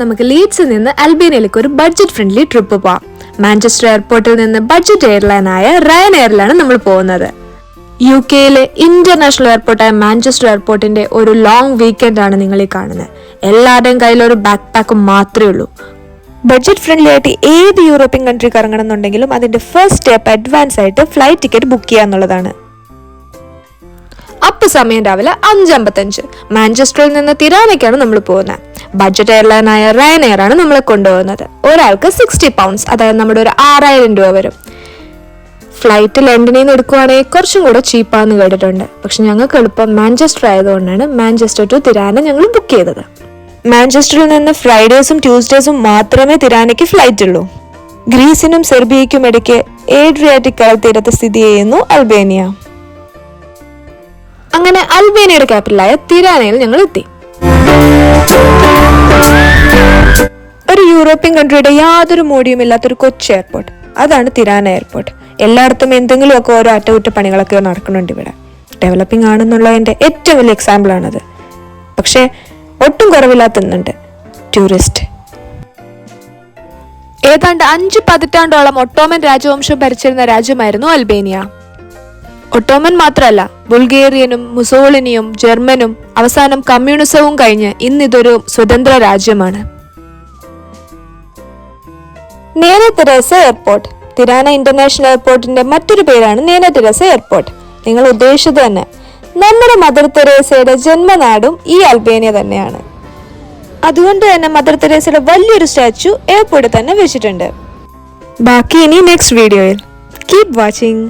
നമുക്ക് ലീഡ്സിൽ നിന്ന് അൽബേനിയയിലേക്ക് ഒരു ബഡ്ജറ്റ് ഫ്രണ്ട്ലി ട്രിപ്പ് പോവാം. മാഞ്ചസ്റ്റർ എയർപോർട്ടിൽ നിന്ന് ബഡ്ജറ്റ് എയർലൈനായ റയൻ എയറിലാണ് നമ്മൾ പോകുന്നത്. UK-യിലെ ഇന്റർനാഷണൽ എയർപോർട്ടായ മാഞ്ചസ്റ്റർ എയർപോർട്ടിന്റെ ഒരു ലോങ് വീക്കെൻഡ് ആണ് നിങ്ങൾ ഈ കാണുന്നത്. എല്ലാവരുടെയും കയ്യിൽ ഒരു ബാക്ക് പാക്ക് മാത്രമേ ഉള്ളൂ. ബഡ്ജറ്റ് ഫ്രണ്ട്ലി ആയിട്ട് ഏത് യൂറോപ്യൻ കൺട്രി കറങ്ങണം എന്നുണ്ടെങ്കിലും അതിന്റെ ഫസ്റ്റ് സ്റ്റെപ്പ് അഡ്വാൻസ് ആയിട്ട് ഫ്ലൈറ്റ് ടിക്കറ്റ് ബുക്ക് ചെയ്യുക എന്നുള്ളതാണ്. അപ്പ് സമയം രാവിലെ 5:55. മാഞ്ചസ്റ്ററിൽ നിന്ന് തിരാനയ്ക്കാണ് നമ്മൾ പോകുന്നത്. ബഡ്ജറ്റ് എയർലൈനായ റയൻ എയർ ആണ് നമ്മളെ കൊണ്ടുപോകുന്നത്. ഒരാൾക്ക് £60, അതായത് നമ്മുടെ ഒരു 6,000 രൂപ വരും. ഫ്ലൈറ്റ് ലണ്ടനിൽ നിന്ന് എടുക്കുവാണെങ്കിൽ കുറച്ചും കൂടെ ചീപ്പാന്ന് കേട്ടിട്ടുണ്ട്. പക്ഷെ ഞങ്ങൾക്ക് എളുപ്പം മാഞ്ചസ്റ്റർ ആയതുകൊണ്ടാണ് മാഞ്ചസ്റ്റർ ടു തിരാന ഞങ്ങൾ ബുക്ക് ചെയ്തത്. മാഞ്ചസ്റ്ററിൽ നിന്ന് ഫ്രൈഡേസും ട്യൂസ്ഡേസും മാത്രമേ തിരാനയ്ക്ക് ഫ്ലൈറ്റ് ഉള്ളൂ. ഗ്രീസിനും സെർബിയയ്ക്കും ഇടയ്ക്ക് ഏഡ്രിയാറ്റിക് കടൽ തീരത്ത് സ്ഥിതി ചെയ്യുന്നു അൽബേനിയ. അങ്ങനെ അൽബേനിയയുടെ ക്യാപിറ്റലായ തിരാനയിൽ ഞങ്ങൾ എത്തി. ഒരു യൂറോപ്യൻ കൺട്രിയുടെ യാതൊരു മോടിയും ഇല്ലാത്തൊരു കൊച്ചു എയർപോർട്ട്, അതാണ് തിരാന എയർപോർട്ട്. എല്ലായിടത്തും എന്തെങ്കിലുമൊക്കെ ഓരോ അറ്റകുറ്റപ്പണികളൊക്കെ നടക്കുന്നുണ്ട് ഇവിടെ. ഡെവലപ്പിംഗ് ആണെന്നുള്ളതിന്റെ ഏറ്റവും വലിയ എക്സാമ്പിൾ ആണത്. പക്ഷെ ഒട്ടും കുറവില്ലാത്തുന്നുണ്ട് ടൂറിസ്റ്റ്. ഏതാണ്ട് 5 പതിറ്റാണ്ടോളം ഒട്ടോമൻ രാജവംശം ഭരിച്ചിരുന്ന രാജ്യമായിരുന്നു അൽബേനിയ. ഒട്ടോമൻ മാത്രമല്ല, ബുൾഗേറിയനും മുസോളിനിയും ജർമ്മനും അവസാനം കമ്മ്യൂണിസവും കഴിഞ്ഞ് ഇന്നിതൊരു സ്വതന്ത്ര രാജ്യമാണ്. നേന തെരേസ എയർപോർട്ട്, തിരാന ഇന്റർനാഷണൽ എയർപോർട്ടിന്റെ മറ്റൊരു പേരാണ് നേന തെരേസ എയർപോർട്ട്. നിങ്ങൾ ഉദ്ദേശിച്ചത് തന്നെ, നമ്മുടെ മദർ തെരേസയുടെ ജന്മനാടും ഈ അൽബേനിയ തന്നെയാണ്. അതുകൊണ്ട് തന്നെ മദർ തെരേസയുടെ വലിയൊരു സ്റ്റാച്യു എയർപോർട്ടിൽ തന്നെ വെച്ചിട്ടുണ്ട്. ബാക്കി ഇനി നെക്സ്റ്റ് വീഡിയോയിൽ. Keep watching.